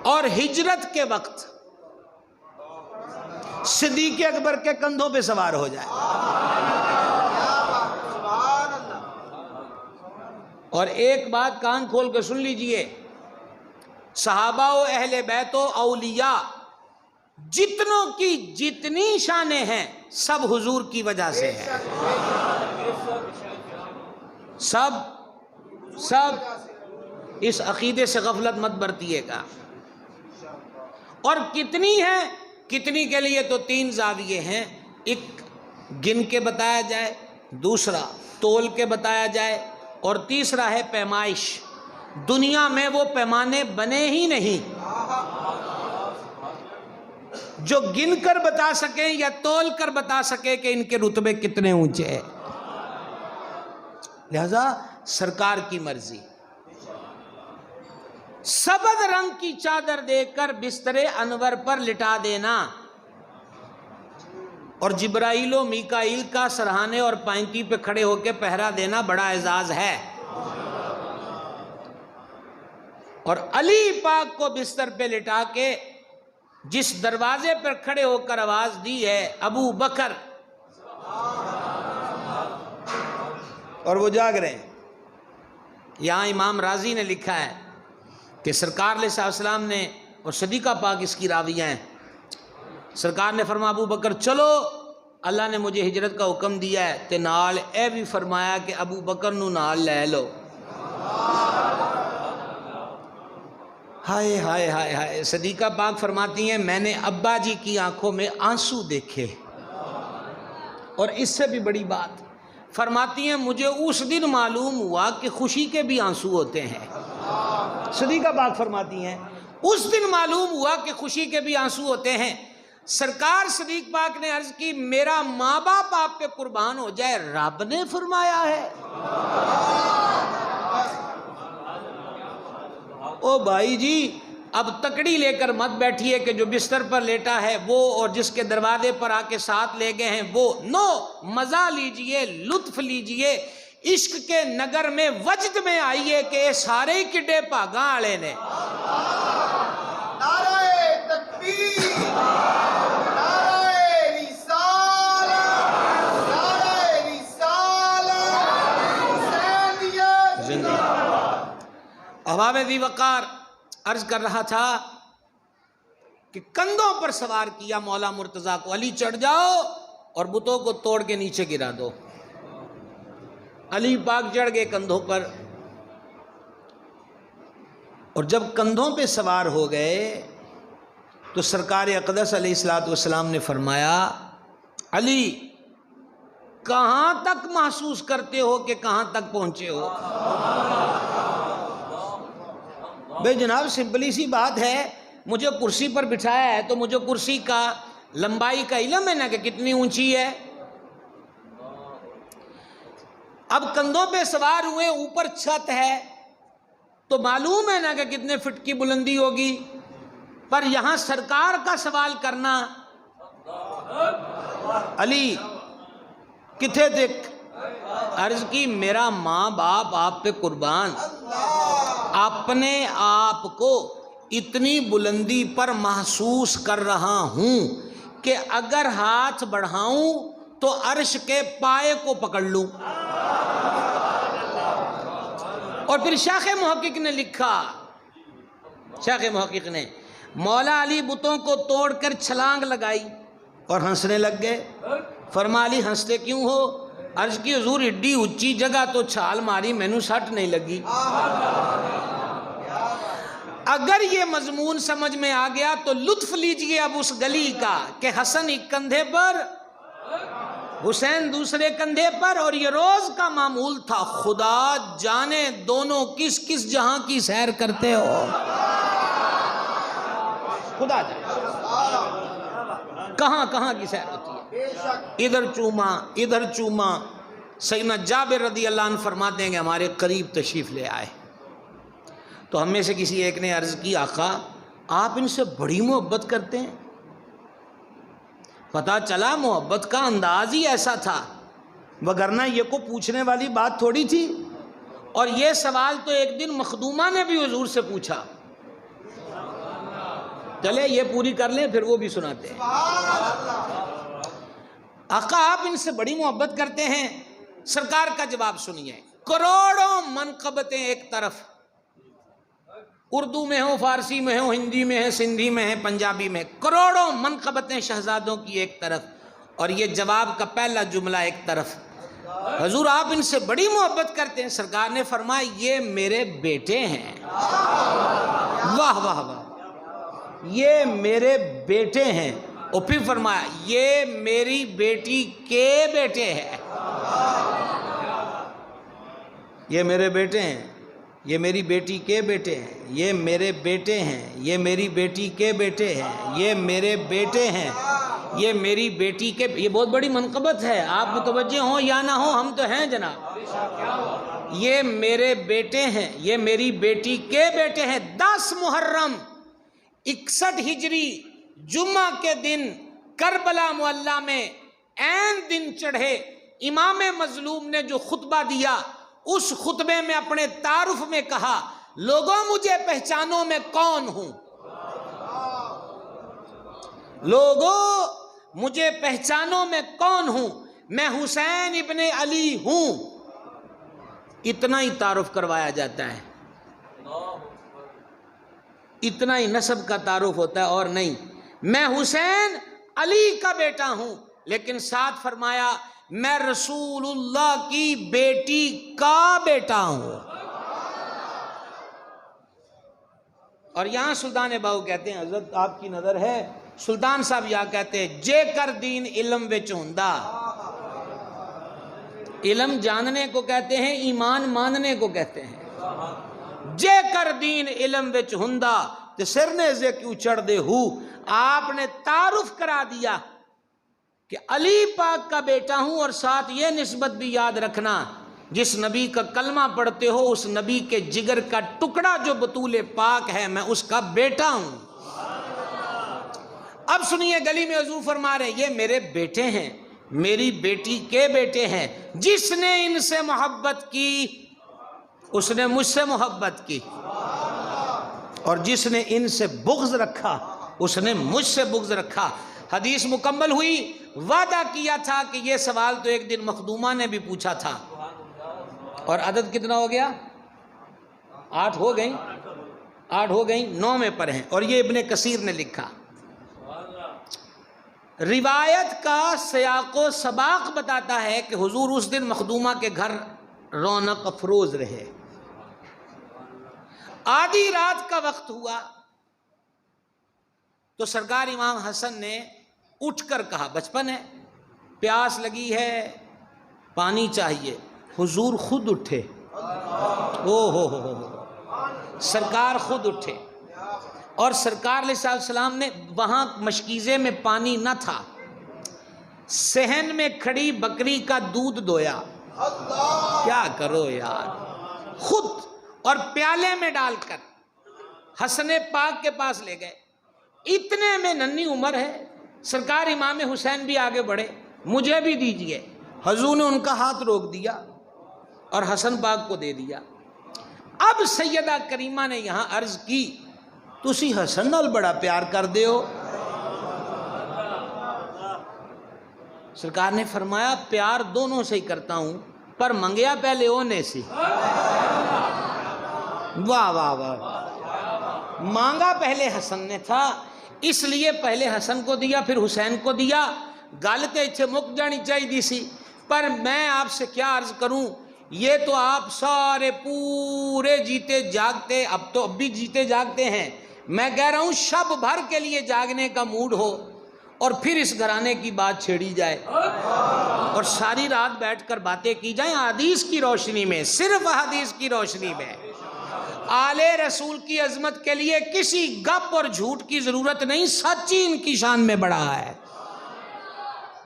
اور ہجرت کے وقت صدیق اکبر کے کندھوں پہ سوار ہو جائے. اور ایک بات کان کھول کے سن لیجئے، صحابہ و اہل بیت و اولیاء جتنوں کی جتنی شانیں ہیں سب حضور کی وجہ سے ہیں. سب اس عقیدے سے غفلت مت برتیے گا. اور کتنی ہیں، کتنی کے لیے تو 3 زاویے ہیں. ایک گن کے بتایا جائے، دوسرا تول کے بتایا جائے، اور تیسرا ہے پیمائش. دنیا میں وہ پیمانے بنے ہی نہیں جو گن کر بتا سکیں یا تول کر بتا سکیں کہ ان کے رتبے کتنے اونچے ہیں. لہذا سرکار کی مرضی، سبز رنگ کی چادر دے کر بستر انور پر لٹا دینا اور جبرائیل و میکائیل کا سرہانے اور پائنتی پہ کھڑے ہو کے پہرا دینا بڑا اعزاز ہے. اور علی پاک کو بستر پہ لٹا کے جس دروازے پر کھڑے ہو کر آواز دی ہے ابو بکر، اور وہ جاگ رہے ہیں. یہاں امام راضی نے لکھا ہے کہ سرکار علیہ السلام نے، اور صدیقہ پاک اس کی راویہ ہیں، سرکار نے فرمایا ابو بکر چلو، اللہ نے مجھے ہجرت کا حکم دیا ہے تے نال اے بھی فرمایا کہ ابو بکر نو نال لے لو. ہائے ہائے ہائے ہائے. صدیقہ پاک فرماتی ہیں میں نے ابا جی کی آنکھوں میں آنسو دیکھے. اور اس سے بھی بڑی بات فرماتی ہیں مجھے اس دن معلوم ہوا کہ خوشی کے بھی آنسو ہوتے ہیں. صدیقہ پاک فرماتی ہیں اس دن معلوم ہوا کہ خوشی کے بھی آنسو ہوتے ہیں. سرکار صدیق پاک نے عرض کی میرا ماں باپ آپ پہ قربان ہو جائے، رب نے فرمایا ہے. او بھائی جی اب تکڑی لے کر مت بیٹھیے کہ جو بستر پر لیٹا ہے وہ اور جس کے دروازے پر آ کے ساتھ لے گئے ہیں وہ. نو، مزہ لیجئے، لطف لیجئے، عشق کے نگر میں وجد میں آئیے کہ یہ سارے ہی کڈے پاگاں آلے نے. نعرہ تکبیر، نعرہ رسالت، نعرہ رسالت، حسینیت زندہ باد. عوام ذی وقار عرض کر رہا تھا کہ کندھوں پر سوار کیا مولا مرتضیٰ کو، علی چڑھ جاؤ اور بتوں کو توڑ کے نیچے گرا دو. علی پاک چڑھ گئے کندھوں پر، اور جب کندھوں پہ سوار ہو گئے تو سرکار اقدس علیہ السلام نے فرمایا علی کہاں تک محسوس کرتے ہو کہ کہاں تک پہنچے ہو؟ بے جناب سمپلی سی بات ہے، مجھے کرسی پر بٹھایا ہے تو مجھے کرسی کا لمبائی کا علم ہے نا کہ کتنی اونچی ہے. اب کندھوں پہ سوار ہوئے، اوپر چھت ہے تو معلوم ہے نا کہ کتنے فٹ کی بلندی ہوگی. پر یہاں سرکار کا سوال کرنا، علی کتھے تک؟ عرض کی میرا ماں باپ آپ پہ قربان، اپنے آپ کو اتنی بلندی پر محسوس کر رہا ہوں کہ اگر ہاتھ بڑھاؤں تو عرش کے پائے کو پکڑ لوں. اور پھر شیخ محقق نے لکھا، شیخ محقق نے مولا علی بتوں کو توڑ کر چھلانگ لگائی اور ہنسنے لگ گئے. فرما علی ہنستے کیوں ہو؟ عرض کی حضور ایڈی اونچی جگہ تو چھال ماری مینوں سٹ نہیں لگی. اگر یہ مضمون سمجھ میں آ گیا تو لطف لیجئے اب اس گلی کا کہ حسن ایک کندھے پر، حسین دوسرے کندھے پر، اور یہ روز کا معمول تھا. خدا جانے دونوں کس کس جہاں کی سیر کرتے ہو، خدا جانے کہاں کہاں کی سیر ہوتی ہے. ادھر چوما ادھر چوما. سیدنا جابر رضی اللہ عنہ فرماتے ہیں کہ ہمارے قریب تشریف لے آئے تو ہم میں سے کسی ایک نے عرض کی آقا آپ ان سے بڑی محبت کرتے ہیں. پتہ چلا محبت کا انداز ہی ایسا تھا، وگرنہ یہ کو پوچھنے والی بات تھوڑی تھی. اور یہ سوال تو ایک دن مخدومہ نے بھی حضور سے پوچھا. چلے یہ پوری کر لیں پھر وہ بھی سناتے ہیں. آقا آپ ان سے بڑی محبت کرتے ہیں. سرکار کا جواب سنیے. کروڑوں منقبتیں ایک طرف، اردو میں ہو، فارسی میں ہو، ہندی میں ہے، سندھی میں ہے، پنجابی میں، کروڑوں منقبتیں شہزادوں کی ایک طرف، اور یہ جواب کا پہلا جملہ ایک طرف. حضور آپ ان سے بڑی محبت کرتے ہیں. سرکار نے فرمایا یہ میرے بیٹے ہیں. واہ واہ واہ، یہ میرے بیٹے ہیں. اور پھر فرمایا یہ میری بیٹی کے بیٹے ہیں. یہ میرے بیٹے ہیں، یہ میری بیٹی کے بیٹے ہیں، یہ میرے بیٹے ہیں، یہ میری بیٹی کے بیٹے ہیں، یہ میرے بیٹے ہیں، یہ میری بیٹی کے. یہ بہت بڑی منقبت ہے، آپ متوجہ ہوں یا نہ ہوں ہم تو ہیں جناب. یہ میرے بیٹے ہیں، یہ میری بیٹی کے بیٹے ہیں. 10 محرم 61 ہجری جمعہ کے دن کربلا معلیٰ میں عین دن چڑھے امام مظلوم نے جو خطبہ دیا، اس خطبے میں اپنے تعارف میں کہا لوگوں مجھے پہچانو میں کون ہوں، لوگوں مجھے پہچانو میں کون ہوں، میں حسین ابن علی ہوں. اتنا ہی تعارف کروایا جاتا ہے، اتنا ہی نسب کا تعارف ہوتا ہے اور نہیں. میں حسین علی کا بیٹا ہوں، لیکن ساتھ فرمایا میں رسول اللہ کی بیٹی کا بیٹا ہوں. اور یہاں سلطان باہو کہتے ہیں حضرت آپ کی نظر ہے، سلطان صاحب یہاں کہتے ہیں جے کر دین علم وچ ہوندا. علم جاننے کو کہتے ہیں، ایمان ماننے کو کہتے ہیں. جے کر دین علم وچ ہوندا تے سرنے سے کیوں چڑھ دے ہو. آپ نے تعارف کرا دیا کہ علی پاک کا بیٹا ہوں، اور ساتھ یہ نسبت بھی یاد رکھنا جس نبی کا کلمہ پڑھتے ہو اس نبی کے جگر کا ٹکڑا جو بطول پاک ہے میں اس کا بیٹا ہوں. اب سنیے گلی میں حضور فرما رہے ہیں یہ میرے بیٹے ہیں، میری بیٹی کے بیٹے ہیں. جس نے ان سے محبت کی اس نے مجھ سے محبت کی، اور جس نے ان سے بغض رکھا اس نے مجھ سے بغض رکھا. حدیث مکمل ہوئی. وعدہ کیا تھا کہ یہ سوال تو ایک دن مخدومہ نے بھی پوچھا تھا. اور عدد کتنا ہو گیا؟ 8 ہو گئیں، 8 ہو گئیں، 9 میں پر ہیں. اور یہ ابن کثیر نے لکھا. روایت کا سیاق و سباق بتاتا ہے کہ حضور اس دن مخدومہ کے گھر رونق افروز رہے. آدھی رات کا وقت ہوا تو سرکار امام حسن نے اٹھ کر کہا، بچپن ہے، پیاس لگی ہے، پانی چاہیے. حضور خود اٹھے. او ہو سرکار خود اٹھے. اور سرکار علیہ السلام نے وہاں مشکیزے میں پانی نہ تھا، صحن میں کھڑی بکری کا دودھ دویا. کیا کرو یار، خود، اور پیالے میں ڈال کر حسن پاک کے پاس لے گئے. اتنے میں ننھی عمر ہے. سرکار امام حسین بھی آگے بڑھے، مجھے بھی دیجئے. حضور نے ان کا ہاتھ روک دیا اور حسن پاک کو دے دیا. اب سیدہ کریمہ نے یہاں عرض کی تسی حسن نال بڑا پیار کر دے ہو. سرکار نے فرمایا پیار دونوں سے ہی کرتا ہوں، پر منگیا پہلے ہونے سے. واہ واہ واہ، مانگا پہلے حسن نے تھا، اس لیے پہلے حسن کو دیا پھر حسین کو دیا. گل تے اتنے مک جانی چاہیے سی. پر میں آپ سے کیا عرض کروں، یہ تو آپ سارے پورے جیتے جاگتے، اب تو اب بھی جیتے جاگتے ہیں. میں کہہ رہا ہوں شب بھر کے لیے جاگنے کا موڈ ہو اور پھر اس گھرانے کی بات چھیڑی جائے اور ساری رات بیٹھ کر باتیں کی جائیں حدیث کی روشنی میں، صرف حدیث کی روشنی میں. آل رسول کی عظمت کے لیے کسی گپ اور جھوٹ کی ضرورت نہیں، سچ ہی ان کی شان میں بڑا ہے.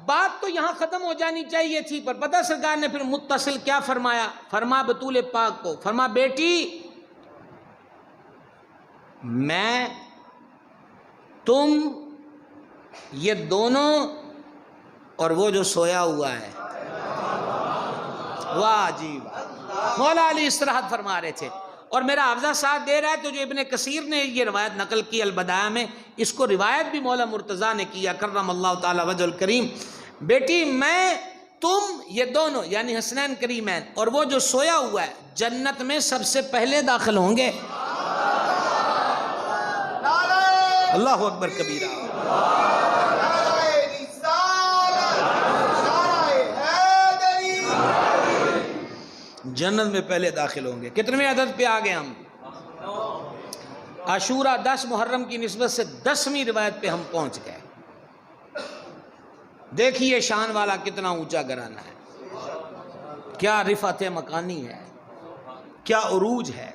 بات تو یہاں ختم ہو جانی چاہیے تھی، پر پتہ سرکار نے پھر متصل کیا فرمایا. فرما بطول پاک کو، فرما بیٹی میں تم یہ دونوں اور وہ جو سویا ہوا ہے. واہ جی واہ، مولا علی استراحت فرما رہے تھے. اور میرا حافظہ ساتھ دے رہا ہے تو جو ابن کثیر نے یہ روایت نقل کی البدایہ میں، اس کو روایت بھی مولا مرتضیٰ نے کیا کرم اللہ تعالی وجہ الکریم، بیٹی میں تم یہ دونوں یعنی حسنین کریمین اور وہ جو سویا ہوا ہے جنت میں سب سے پہلے داخل ہوں گے۔ اللہ اکبر کبیرہ۔ جنت میں پہلے داخل ہوں گے۔ کتنے عدد پہ آگے ہم؟ عاشورہ 10 محرم کی نسبت سے 10ویں روایت پہ ہم پہنچ گئے۔ دیکھیے شان والا کتنا اونچا گھرانہ ہے، کیا رفعت مکانی ہے، کیا عروج ہے۔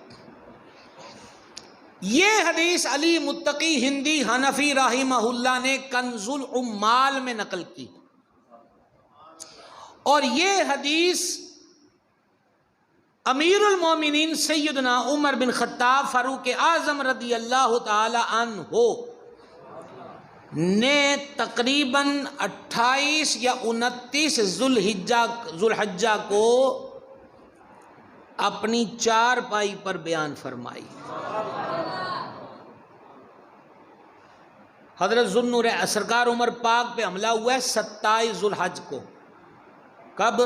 یہ حدیث علی متقی ہندی حنفی رحمہ اللہ نے کنز العمال میں نقل کی، اور یہ حدیث امیر المومنین سیدنا عمر بن خطاب فاروق اعظم رضی اللہ تعالی عنہ نے تقریباً 28 یا 29 ذوالحجہ کو اپنی چارپائی پر بیان فرمائی۔ حضرت ذوالنور سرکار عمر پاک پہ حملہ ہوا ہے 27 ذوالحج کو۔ کب؟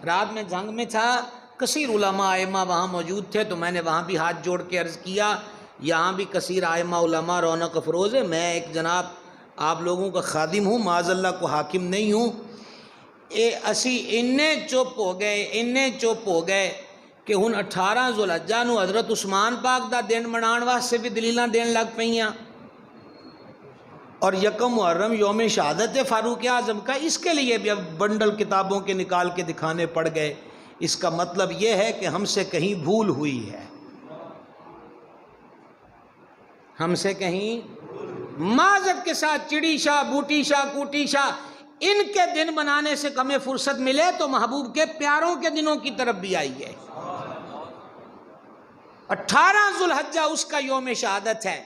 رات میں جنگ میں تھا، کثیر علماء ائمہ وہاں موجود تھے، تو میں نے وہاں بھی ہاتھ جوڑ کے عرض کیا یہاں بھی کثیر ائمہ علماء رونق افروز ہے، میں ایک جناب آپ لوگوں کا خادم ہوں، معاذ اللہ کو حاکم نہیں ہوں۔ اسی انہیں چپ ہو گئے کہ ہن 18 ذوالحجہ نو حضرت عثمان پاک دا دن منان واسطے بھی دلیلاں دین لگ پئیاں، اور یکم محرم یوم شہادت ہے فاروق اعظم کا، اس کے لیے بھی اب بنڈل کتابوں کے نکال کے دکھانے پڑ گئے۔ اس کا مطلب یہ ہے کہ ہم سے کہیں بھول ہوئی ہے، ہم سے کہیں معذرت کے ساتھ چڑی شاہ، بوٹی شاہ، کوٹی شاہ، ان کے دن منانے سے کمیں فرصت ملے تو محبوب کے پیاروں کے دنوں کی طرف بھی آئی ہے۔ 18 ذوالحجہ اس کا یوم شہادت ہے،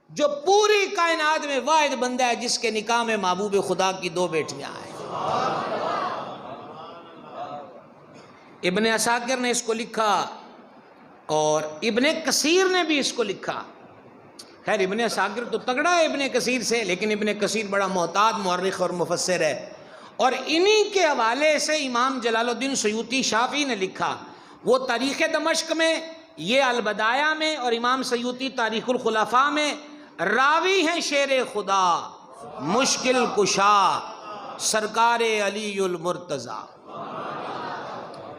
جو پوری کائنات میں واحد بندہ ہے جس کے نکاح میں محبوب خدا کی 2 بیٹیاں ہیں۔ ابن عساکر نے اس کو لکھا اور ابن کثیر نے بھی اس کو لکھا۔ خیر ابن عساکر تو تگڑا ہے ابن کثیر سے، لیکن ابن کثیر بڑا محتاط مورخ اور مفسر ہے، اور انہی کے حوالے سے امام جلال الدین سیوطی شافعی نے لکھا۔ وہ تاریخ دمشق میں، یہ البدایہ میں، اور امام سیوطی تاریخ الخلفاء میں راوی ہیں شیر خدا مشکل کشا سرکار علی المرتضیٰ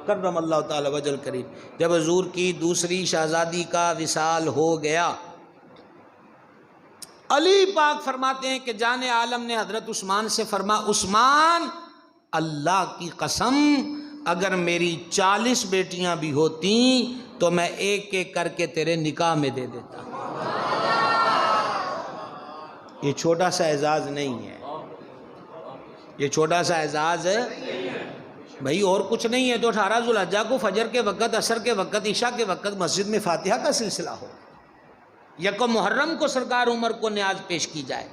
کرم اللہ تعالی وجہ الکریم۔ جب حضور کی دوسری شہزادی کا وصال ہو گیا، علی پاک فرماتے ہیں کہ جان عالم نے حضرت عثمان سے فرما، عثمان اللہ کی قسم اگر میری 40 بیٹیاں بھی ہوتیں تو میں ایک ایک کر کے تیرے نکاح میں دے دیتا۔ یہ چھوٹا سا اعزاز نہیں ہے، یہ چھوٹا سا اعزاز ہے بھائی، اور کچھ نہیں ہے تو 18 ذوالحجہ کو فجر کے وقت، عصر کے وقت، عشاء کے وقت مسجد میں فاتحہ کا سلسلہ ہو، یکم محرم کو سرکار عمر کو نیاز پیش کی جائے۔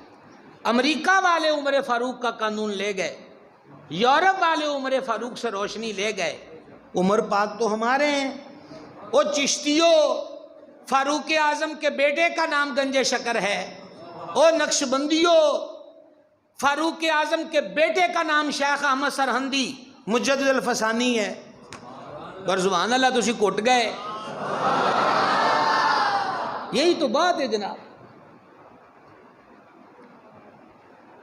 امریکہ والے عمر فاروق کا قانون لے گئے، یورپ والے عمر فاروق سے روشنی لے گئے، عمر پاک تو ہمارے ہیں۔ وہ چشتیوں، فاروق اعظم کے بیٹے کا نام گنج شکر ہے، او نقشبندیوں، فاروق اعظم کے بیٹے کا نام شیخ احمد سرہندی مجدد الفسانی ہے۔ پر سبحان اللہ تسی کٹ گئے، یہی تو بات ہے جناب۔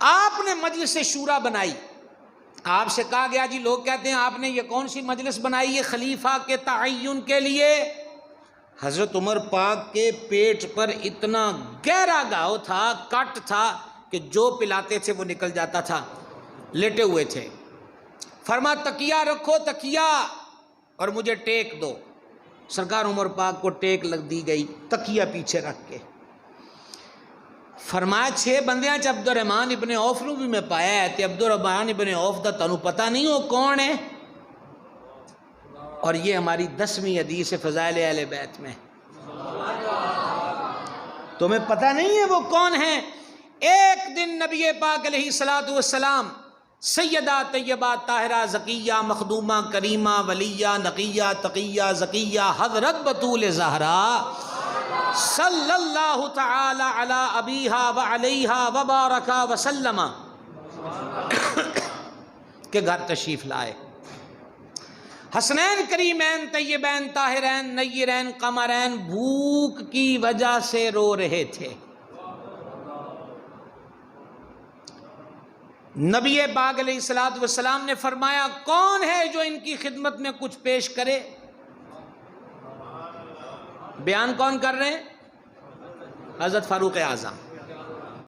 آپ نے مجلس شورا بنائی، آپ سے کہا گیا جی، لوگ کہتے ہیں آپ نے یہ کون سی مجلس بنائی ہے خلیفہ کے تعین کے لیے؟ حضرت عمر پاک کے پیٹ پر اتنا گہرا گھاؤ تھا، کٹ تھا کہ جو پلاتے تھے وہ نکل جاتا تھا، لیٹے ہوئے تھے۔ فرما تکیہ رکھو، تکیہ، اور مجھے ٹیک دو۔ سرکار عمر پاک کو ٹیک لگ دی گئی تکیہ پیچھے رکھ کے۔ فرمایا 6 بندیاں چ عبد الرحمن ابن عوف نو بھی میں پایا ہے، تے عبد الرحمن ابن عوف دا تانوں پتہ نہیں وہ کون ہے؟ اور یہ ہماری 10ویں حدیث فضائل اہل بیت میں، تمہیں پتہ نہیں ہے وہ کون ہیں؟ ایک دن نبی پاک علیہ الصلوۃ والسلام سیدہ طیبہ طاہرہ زکیہ مخدومہ کریمہ ولیہ نقیہ تقیہ زکیہ حضرت بطول زہرا صلی اللہ تعالی علی ابیہا و علیہا و بارکا وسلم کے گھر تشریف لائے. حسنین کریمین طیبین طاہرین نیرین قمرین بھوک کی وجہ سے رو رہے تھے. نبی پاک علیہ الصلوۃ والسلام نے فرمایا کون ہے جو ان کی خدمت میں کچھ پیش کرے؟ بیان کون کر رہے ہیں؟ حضرت فاروق اعظم.